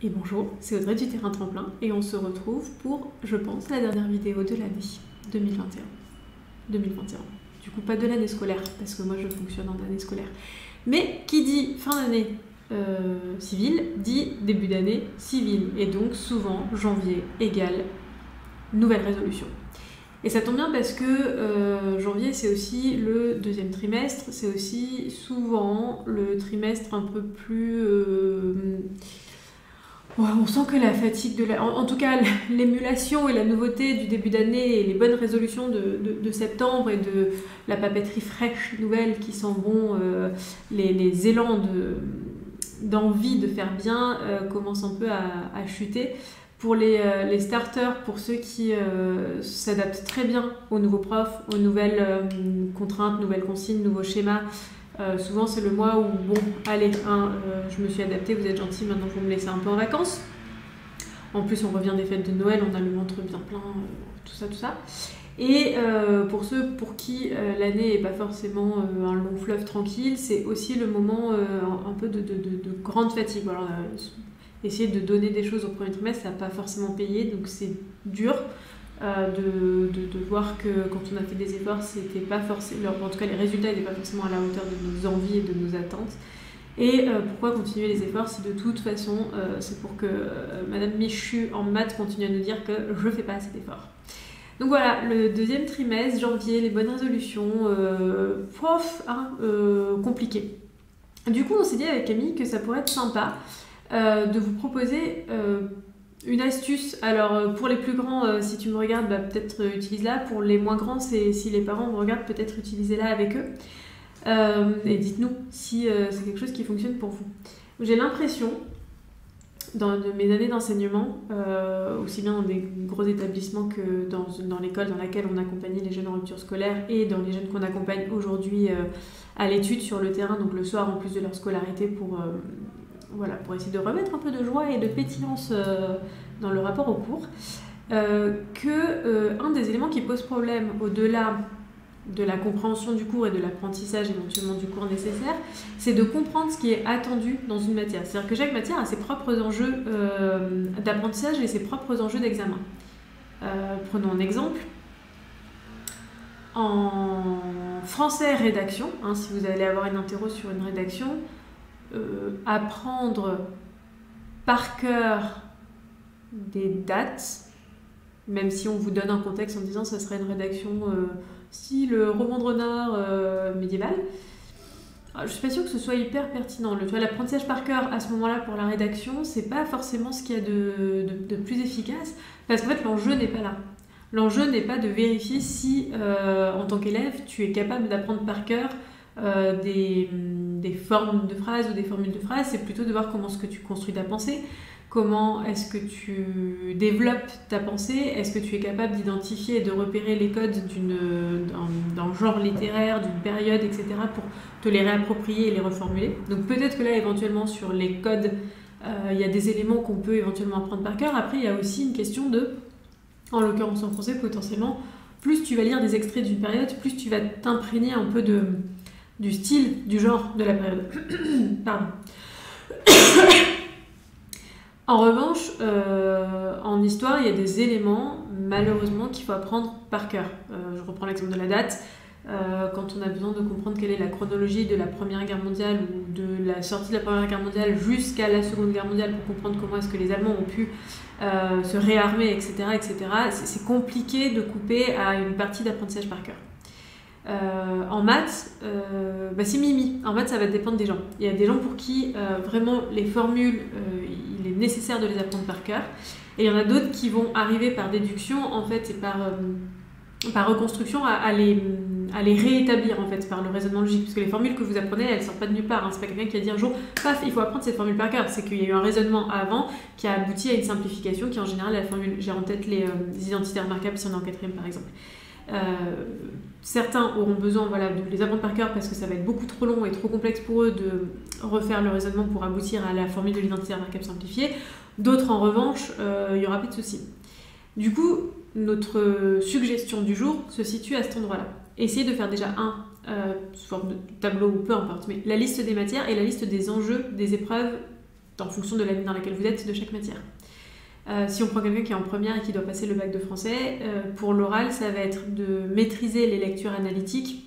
Et bonjour, c'est Audrey du Terrain Tremplin et on se retrouve pour, je pense, la dernière vidéo de l'année 2021. 2021. Du coup, pas de l'année scolaire, parce que moi je fonctionne en année scolaire. Mais qui dit fin d'année civile, dit début d'année civile. Et donc souvent, janvier égale nouvelle résolution. Et ça tombe bien parce que janvier c'est aussi le deuxième trimestre, c'est aussi souvent le trimestre un peu plus... Ouais, on sent que la fatigue en tout cas l'émulation et la nouveauté du début d'année et les bonnes résolutions de septembre et de la papeterie fraîche nouvelle qui sent bon, les élans d'envie de faire bien commencent un peu à chuter. Pour les starters, pour ceux qui s'adaptent très bien aux nouveaux profs, aux nouvelles contraintes, nouvelles consignes, nouveaux schémas, souvent c'est le mois où, bon, allez, je me suis adaptée, vous êtes gentils, maintenant vous me laissez un peu en vacances. En plus, on revient des fêtes de Noël, on a le ventre bien plein, tout ça, tout ça. Et pour ceux pour qui l'année n'est pas forcément un long fleuve tranquille, c'est aussi le moment un peu de grande fatigue. Alors, essayer de donner des choses au premier trimestre, ça n'a pas forcément payé, donc c'est dur. De voir que quand on a fait des efforts, c'était pas forcément, en tout cas les résultats n'étaient pas forcément à la hauteur de nos envies et de nos attentes. Et pourquoi continuer les efforts si de toute façon c'est pour que Madame Michu en maths continue à nous dire que je fais pas assez d'efforts. Donc voilà, le deuxième trimestre, janvier, les bonnes résolutions, compliqué. Du coup, on s'est dit avec Camille que ça pourrait être sympa de vous proposer une astuce. Alors pour les plus grands, si tu me regardes, bah, peut-être utilise-la. Pour les moins grands, si les parents me regardent, peut-être utilisez-la avec eux. Et dites-nous si c'est quelque chose qui fonctionne pour vous. J'ai l'impression, dans mes années d'enseignement, aussi bien dans des gros établissements que dans l'école dans laquelle on accompagnait les jeunes en rupture scolaire et dans les jeunes qu'on accompagne aujourd'hui à l'étude sur le terrain, donc le soir en plus de leur scolarité pour essayer de remettre un peu de joie et de pétillance dans le rapport au cours, un des éléments qui pose problème au-delà de la compréhension du cours et de l'apprentissage éventuellement du cours nécessaire, c'est de comprendre ce qui est attendu dans une matière. C'est-à-dire que chaque matière a ses propres enjeux d'apprentissage et ses propres enjeux d'examen. Prenons un exemple. En français rédaction, si vous allez avoir une interro sur une rédaction, apprendre par cœur des dates, même si on vous donne un contexte en disant que ça serait une rédaction style roman de renard médiéval, je suis pas sûre que ce soit hyper pertinent. L'apprentissage par cœur à ce moment-là pour la rédaction, c'est pas forcément ce qu'il y a de plus efficace, parce qu'en fait l'enjeu n'est pas là. L'enjeu n'est pas de vérifier si en tant qu'élève tu es capable d'apprendre par cœur des formes de phrases ou des formules de phrases, c'est plutôt de voir comment est-ce que tu construis ta pensée, comment est-ce que tu développes ta pensée, est-ce que tu es capable d'identifier et de repérer les codes d'un genre littéraire, d'une période, etc. pour te les réapproprier et les reformuler. Donc peut-être que là, éventuellement, sur les codes, il y a des éléments qu'on peut éventuellement apprendre par cœur. Après, il y a aussi une question en l'occurrence en français, potentiellement, plus tu vas lire des extraits d'une période, plus tu vas t'imprégner un peu du style, du genre de la période. Pardon. En revanche, en histoire, il y a des éléments, malheureusement, qu'il faut apprendre par cœur. Je reprends l'exemple de la date. Quand on a besoin de comprendre quelle est la chronologie de la Première Guerre mondiale ou de la sortie de la Première Guerre mondiale jusqu'à la Seconde Guerre mondiale pour comprendre comment est-ce que les Allemands ont pu se réarmer, etc., c'est compliqué de couper à une partie d'apprentissage par cœur. En maths, c'est mimi. En maths, ça va dépendre des gens. Il y a des gens pour qui vraiment les formules, il est nécessaire de les apprendre par cœur. Et il y en a d'autres qui vont arriver par déduction, en fait, et par reconstruction à les réétablir, en fait, par le raisonnement logique. Parce que les formules que vous apprenez, elles ne sortent pas de nulle part. C'est pas quelqu'un qui a dit un jour, paf, il faut apprendre cette formule par cœur. C'est qu'il y a eu un raisonnement avant qui a abouti à une simplification qui, en général, la formule. J'ai en tête les identités remarquables si on est en quatrième, par exemple. Certains auront besoin de les apprendre par cœur parce que ça va être beaucoup trop long et trop complexe pour eux de refaire le raisonnement pour aboutir à la formule de l'identité remarquable simplifiée. D'autres, en revanche, il n'y aura pas de souci. Du coup, notre suggestion du jour se situe à cet endroit-là. Essayez de faire déjà sous forme de tableau ou peu importe, mais la liste des matières et la liste des enjeux des épreuves en fonction de l'année dans laquelle vous êtes, de chaque matière. Si on prend quelqu'un qui est en première et qui doit passer le bac de français, pour l'oral, ça va être de maîtriser les lectures analytiques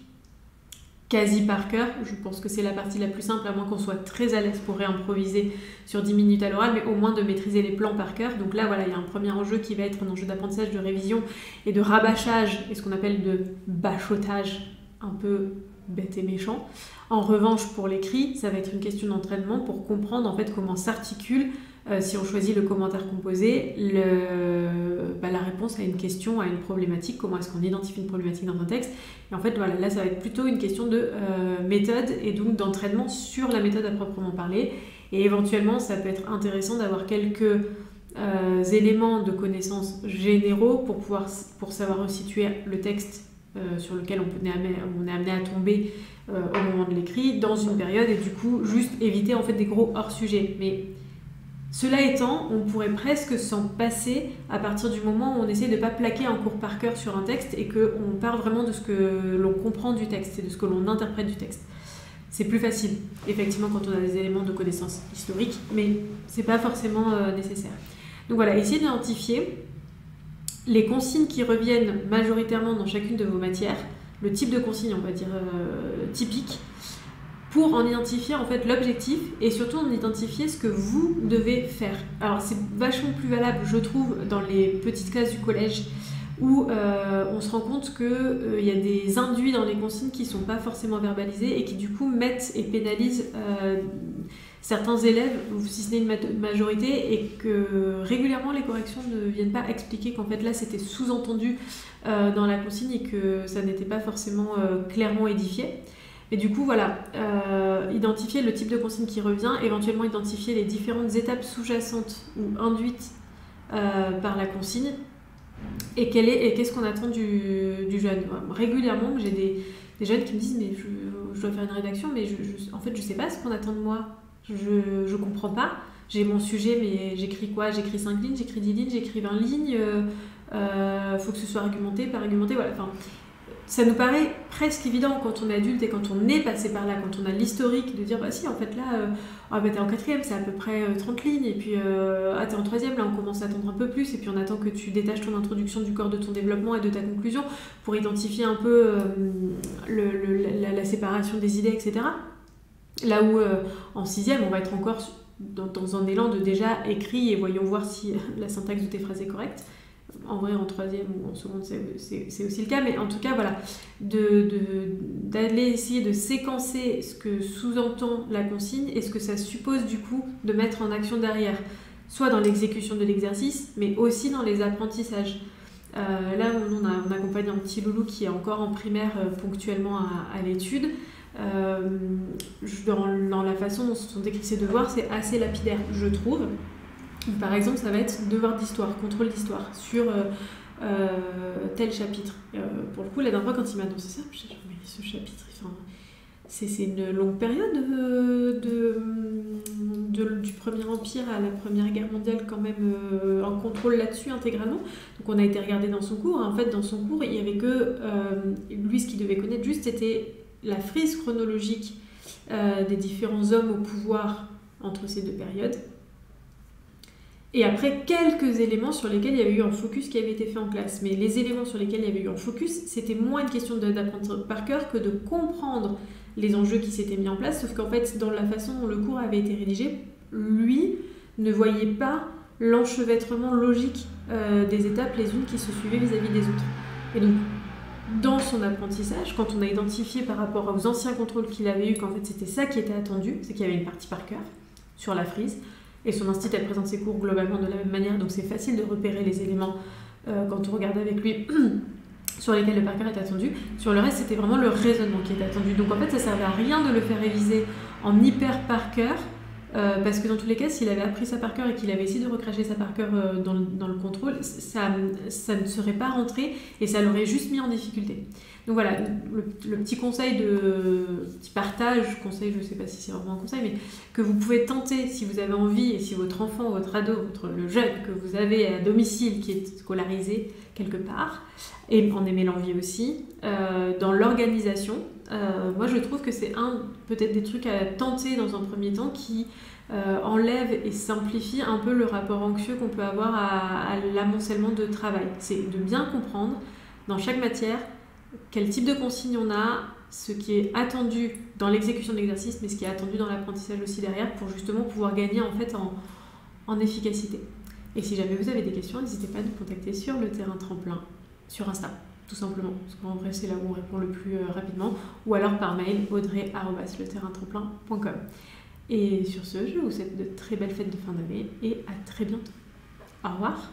quasi par cœur. Je pense que c'est la partie la plus simple, à moins qu'on soit très à l'aise pour réimproviser sur 10 minutes à l'oral, mais au moins de maîtriser les plans par cœur. Donc là, voilà, il y a un premier enjeu qui va être un enjeu d'apprentissage, de révision et de rabâchage, et ce qu'on appelle de bachotage, un peu bête et méchant. En revanche, pour l'écrit, ça va être une question d'entraînement pour comprendre en fait comment s'articule, si on choisit le commentaire composé, la réponse à une question, à une problématique, comment est-ce qu'on identifie une problématique dans un texte. Et en fait, voilà, là, ça va être plutôt une question de méthode et donc d'entraînement sur la méthode à proprement parler. Et éventuellement, ça peut être intéressant d'avoir quelques éléments de connaissances généraux pour savoir resituer le texte sur lequel on est amené à tomber au moment de l'écrit, dans une période, et du coup, juste éviter en fait des gros hors-sujets. Mais cela étant, on pourrait presque s'en passer à partir du moment où on essaie de ne pas plaquer un cours par cœur sur un texte et qu'on part vraiment de ce que l'on comprend du texte et de ce que l'on interprète du texte. C'est plus facile, effectivement, quand on a des éléments de connaissances historiques, mais c'est pas forcément nécessaire. Donc voilà, essayez d'identifier les consignes qui reviennent majoritairement dans chacune de vos matières, le type de consigne, on va dire, typique, pour en identifier en fait l'objectif et surtout en identifier ce que vous devez faire. Alors c'est vachement plus valable, je trouve, dans les petites classes du collège où on se rend compte qu'il y a des induits dans les consignes qui ne sont pas forcément verbalisés et qui du coup mettent et pénalisent certains élèves, si ce n'est une majorité, et que régulièrement les corrections ne viennent pas expliquer qu'en fait là c'était sous-entendu dans la consigne et que ça n'était pas forcément clairement édifié. Et du coup, voilà, identifier le type de consigne qui revient, éventuellement identifier les différentes étapes sous-jacentes ou induites par la consigne, et qu'est-ce qu'on attend du jeune. Régulièrement, j'ai des jeunes qui me disent « mais je dois faire une rédaction, mais en fait, je sais pas ce qu'on attend de moi. Je comprends pas. J'ai mon sujet, mais j'écris quoi? J'écris 5 lignes, j'écris 10 lignes, j'écris 20 lignes. Faut que ce soit argumenté, pas argumenté. » Voilà, enfin, ça nous paraît presque évident quand on est adulte et quand on est passé par là, quand on a l'historique de dire bah si en fait là t'es en 4e, c'est à peu près 30 lignes, et puis t'es en 3e, là on commence à attendre un peu plus, et puis on attend que tu détaches ton introduction du corps de ton développement et de ta conclusion pour identifier un peu la séparation des idées, etc. Là où en 6e on va être encore dans un élan de déjà écrit et voyons voir si la syntaxe de tes phrases est correcte. En vrai, en 3e ou en seconde, c'est aussi le cas, mais en tout cas, voilà, d'aller essayer de séquencer ce que sous-entend la consigne et ce que ça suppose du coup de mettre en action derrière, soit dans l'exécution de l'exercice, mais aussi dans les apprentissages. Là, on accompagne un petit loulou qui est encore en primaire ponctuellement à l'étude. Dans la façon dont sont décrits ses devoirs, c'est assez lapidaire, je trouve. Par exemple, ça va être devoir d'histoire, contrôle d'histoire sur tel chapitre. Pour le coup, la dernière fois, quand il m'a annoncé ça, je me suis dit, mais ce chapitre, enfin, c'est une longue période du Premier Empire à la Première Guerre mondiale, quand même, un contrôle là-dessus intégralement. Donc on a été regarder dans son cours. En fait, dans son cours, il n'y avait que lui, ce qu'il devait connaître juste, c'était la frise chronologique des différents hommes au pouvoir entre ces deux périodes. Et après, quelques éléments sur lesquels il y avait eu un focus qui avait été fait en classe. Mais les éléments sur lesquels il y avait eu un focus, c'était moins une question d'apprendre par cœur que de comprendre les enjeux qui s'étaient mis en place. Sauf qu'en fait, dans la façon dont le cours avait été rédigé, lui ne voyait pas l'enchevêtrement logique des étapes les unes qui se suivaient vis-à-vis des autres. Et donc, dans son apprentissage, quand on a identifié par rapport aux anciens contrôles qu'il avait eu qu'en fait c'était ça qui était attendu, c'est qu'il y avait une partie par cœur sur la frise, et son institut elle présente ses cours globalement de la même manière, donc c'est facile de repérer les éléments quand on regarde avec lui sur lesquels le par cœur est attendu. Sur le reste, c'était vraiment le raisonnement qui était attendu. Donc en fait, ça servait à rien de le faire réviser en hyper par cœur, parce que dans tous les cas, s'il avait appris ça par cœur et qu'il avait essayé de recracher ça par cœur dans le contrôle, ça ne serait pas rentré et ça l'aurait juste mis en difficulté. Donc voilà, le petit conseil petit partage, conseil, je ne sais pas si c'est vraiment un conseil, mais que vous pouvez tenter si vous avez envie, et si votre enfant, votre ado, le jeune que vous avez à domicile qui est scolarisé quelque part, et en aimez l'envie aussi, dans l'organisation, moi je trouve que c'est peut-être des trucs à tenter dans un premier temps qui enlève et simplifie un peu le rapport anxieux qu'on peut avoir à l'amoncellement de travail. C'est de bien comprendre dans chaque matière quel type de consigne on a, ce qui est attendu dans l'exécution de l'exercice, mais ce qui est attendu dans l'apprentissage aussi derrière, pour justement pouvoir gagner en fait en efficacité. Et si jamais vous avez des questions, n'hésitez pas à nous contacter sur le terrain tremplin, sur Insta, tout simplement, parce qu'en vrai c'est là où on répond le plus rapidement, ou alors par mail audrey@leterraintremplin.com. Et sur ce, je vous souhaite de très belles fêtes de fin d'année et à très bientôt. Au revoir.